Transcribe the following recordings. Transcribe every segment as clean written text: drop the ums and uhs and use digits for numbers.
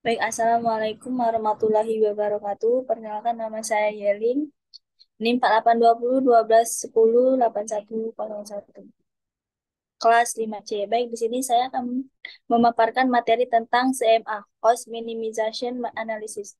Baik, Assalamualaikum warahmatullahi wabarakatuh. Perkenalkan nama saya Yelin. NIM 4820 12 10 8101. Kelas 5C. Baik, di sini saya akan memaparkan materi tentang CMA, Cost Minimization Analysis.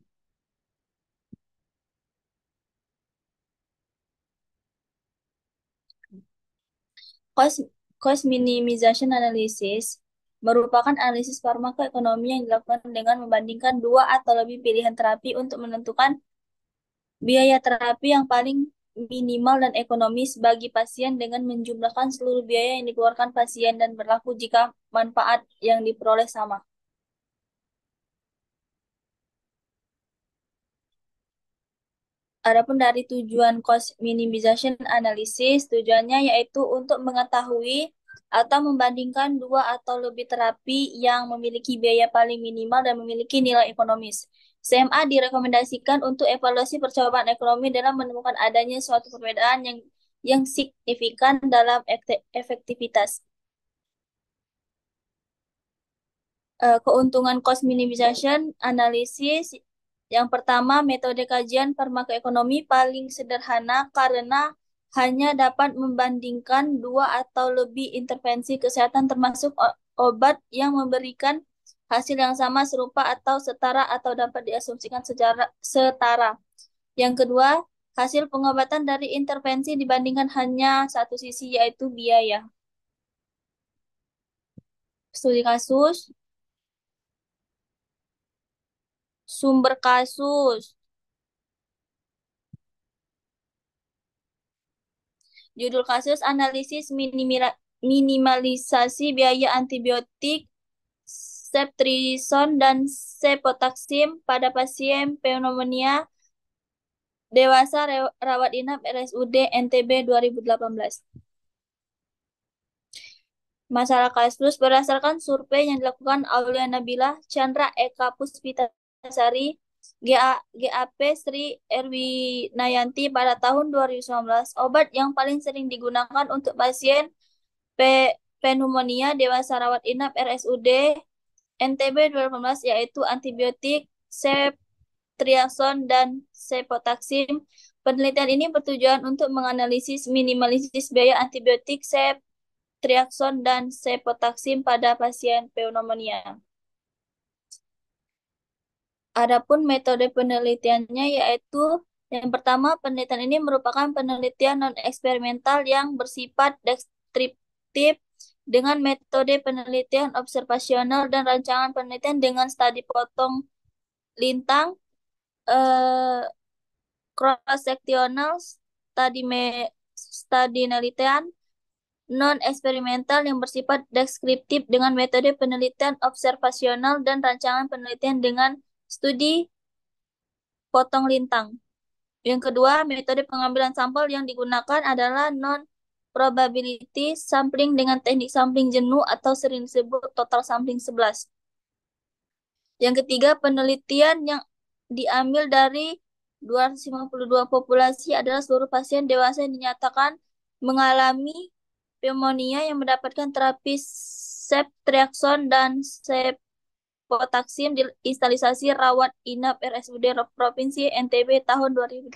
Cost, cost Minimization Analysis merupakan analisis farmakoekonomi yang dilakukan dengan membandingkan dua atau lebih pilihan terapi untuk menentukan biaya terapi yang paling minimal dan ekonomis bagi pasien dengan menjumlahkan seluruh biaya yang dikeluarkan pasien dan berlaku jika manfaat yang diperoleh sama. Adapun dari tujuan cost minimization analysis, tujuannya yaitu untuk mengetahui atau membandingkan dua atau lebih terapi yang memiliki biaya paling minimal dan memiliki nilai ekonomis. CMA direkomendasikan untuk evaluasi percobaan ekonomi dalam menemukan adanya suatu perbedaan yang signifikan dalam efektivitas. Keuntungan cost minimization analisis. Yang pertama, metode kajian farmakoekonomi paling sederhana karena hanya dapat membandingkan dua atau lebih intervensi kesehatan termasuk obat yang memberikan hasil yang sama, serupa atau setara atau dapat diasumsikan secara setara. Yang kedua, hasil pengobatan dari intervensi dibandingkan hanya satu sisi yaitu biaya. Studi kasus, sumber kasus. Judul kasus analisis minimalisasi biaya antibiotik ceftriaxone dan cefotaxime pada pasien pneumonia dewasa rawat inap RSUD NTB 2018. Masalah kasus berdasarkan survei yang dilakukan Aulia Nabila, Chandra Eka Puspitasari, GAP Sri Erwinayanti pada tahun 2019, obat yang paling sering digunakan untuk pasien pneumonia dewasa rawat inap RSUD NTB 2018 yaitu antibiotik ceftriaxone dan cefotaxime. Penelitian ini bertujuan untuk menganalisis minimalisasi biaya antibiotik ceftriaxone dan cefotaxime pada pasien pneumonia. Adapun metode penelitiannya yaitu yang pertama, penelitian ini merupakan penelitian non-eksperimental yang bersifat deskriptif dengan metode penelitian observasional dan rancangan penelitian dengan studi potong lintang, eh, cross-sectional, studi penelitian non-eksperimental yang bersifat deskriptif dengan metode penelitian observasional dan rancangan penelitian dengan studi potong lintang. Yang kedua, metode pengambilan sampel yang digunakan adalah non-probability sampling dengan teknik sampling jenuh atau sering disebut total sampling 11. Yang ketiga, penelitian yang diambil dari 252 populasi adalah seluruh pasien dewasa yang dinyatakan mengalami pneumonia yang mendapatkan terapi ceftriaxone dan cefotaxime di instalisasi rawat inap RSUD Provinsi NTB tahun 2018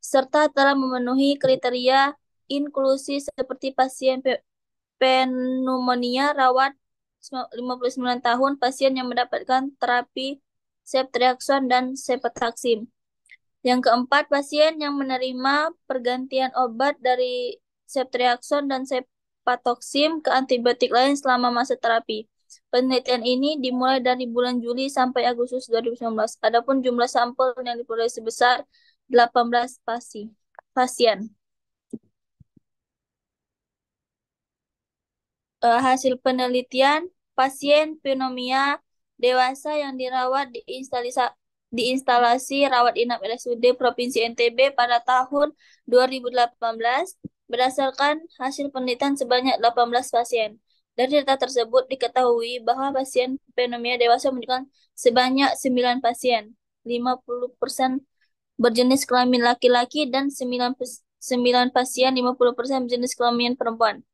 serta telah memenuhi kriteria inklusi seperti pasien pneumonia rawat 59 tahun, pasien yang mendapatkan terapi ceftriaxone dan cefotaxime. Yang keempat, pasien yang menerima pergantian obat dari ceftriaxone dan cefotaxime ke antibiotik lain selama masa terapi. Penelitian ini dimulai dari bulan Juli sampai Agustus 2019. Adapun jumlah sampel yang diperoleh sebesar 18 pasien. Hasil penelitian pasien pneumonia dewasa yang dirawat di instalasi rawat inap RSUD Provinsi NTB pada tahun 2018 berdasarkan hasil penelitian sebanyak 18 pasien. Dari data tersebut diketahui bahwa pasien pneumonia dewasa menunjukkan sebanyak 9 pasien, 50% berjenis kelamin laki-laki dan 9 pasien 50% berjenis kelamin perempuan.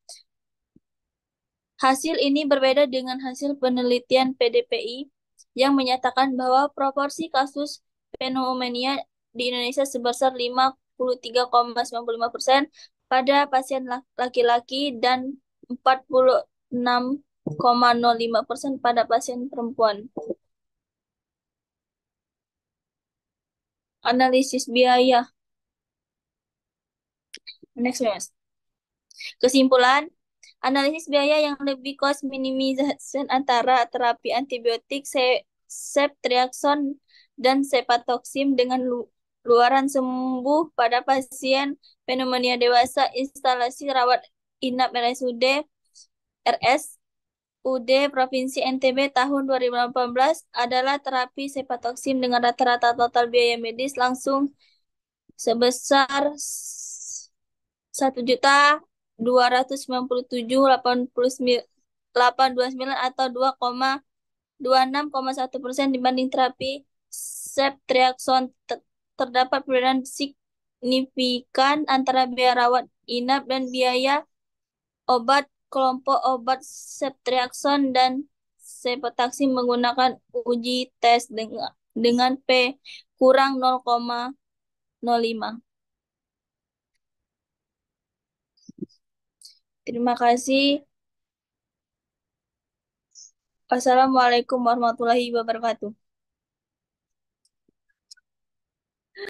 Hasil ini berbeda dengan hasil penelitian PDPI yang menyatakan bahwa proporsi kasus pneumonia di Indonesia sebesar 53,95% pada pasien laki-laki dan 46,05% pada pasien perempuan. Analisis biaya. Next, Mas. Kesimpulan, analisis biaya yang lebih cost minimization antara terapi antibiotik ceftriaxone dan cefatoxim dengan luaran sembuh pada pasien pneumonia dewasa instalasi rawat inap RSUD Provinsi NTB tahun 2018 adalah terapi cefatoxim dengan rata-rata total biaya medis langsung sebesar 1.297.829 atau 2,26,1% dibanding terapi ceftriaxone. Terdapat perbedaan signifikan antara biaya rawat inap dan biaya obat. Kelompok obat ceftriaxone dan cefataxim menggunakan uji tes dengan P kurang 0,05. Terima kasih. Wassalamualaikum warahmatullahi wabarakatuh.